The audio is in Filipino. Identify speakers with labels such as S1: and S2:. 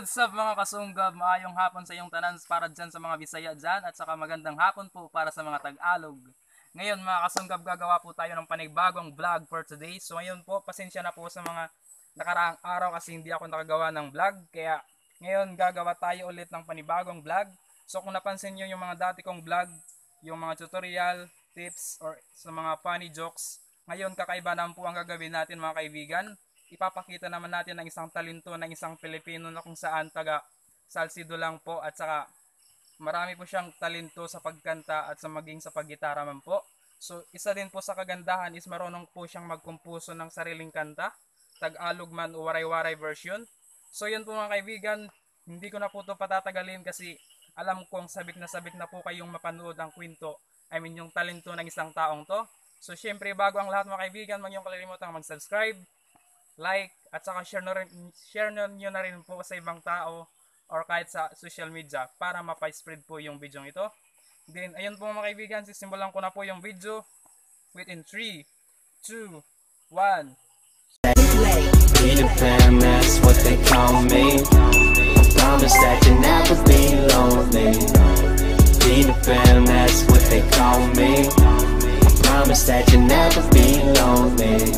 S1: What's up mga kasunggab? Maayong hapon sa iyong tanan para dyan sa mga Bisaya dyan at saka magandang hapon po para sa mga Tagalog. Ngayon mga kasunggab, gagawa po tayo ng panibagong vlog for today. So ngayon po, pasensya na po sa mga nakaraang araw kasi hindi ako nakagawa ng vlog. Kaya ngayon gagawa tayo ulit ng panibagong vlog. So kung napansin nyo yung mga dati kong vlog, yung mga tutorial, tips, or sa mga funny jokes, ngayon kakaiba naman po ang gagawin natin mga kaibigan. Ipapakita naman natin ang isang talento ng isang Pilipino na kung saan taga Salcido lang po at saka marami po siyang talento sa pagkanta at sa maging sa paggitara man po. So isa din po sa kagandahan is marunong po siyang magkumpuso ng sariling kanta, Tagalog man o waray-waray version. So yun po mga kaibigan, hindi ko na po ito patatagalin kasi alam kong sabik na po kayong mapanood ang kwento, yung talento ng isang taong to. So syempre bago ang lahat mga kaibigan, huwag niyong kalilimutang mag-subscribe, like, at saka share nyo na rin po sa ibang tao or kahit sa social media para mapa-spread po yung video ito. Then, ayun po mga kaibigan, sisimulan ko na po yung video within 3, 2, 1.
S2: Peter Pan, that's what they call me. I promise that you'll never be lonely. Peter Pan, that's what they call me. I promise that you'll never be lonely.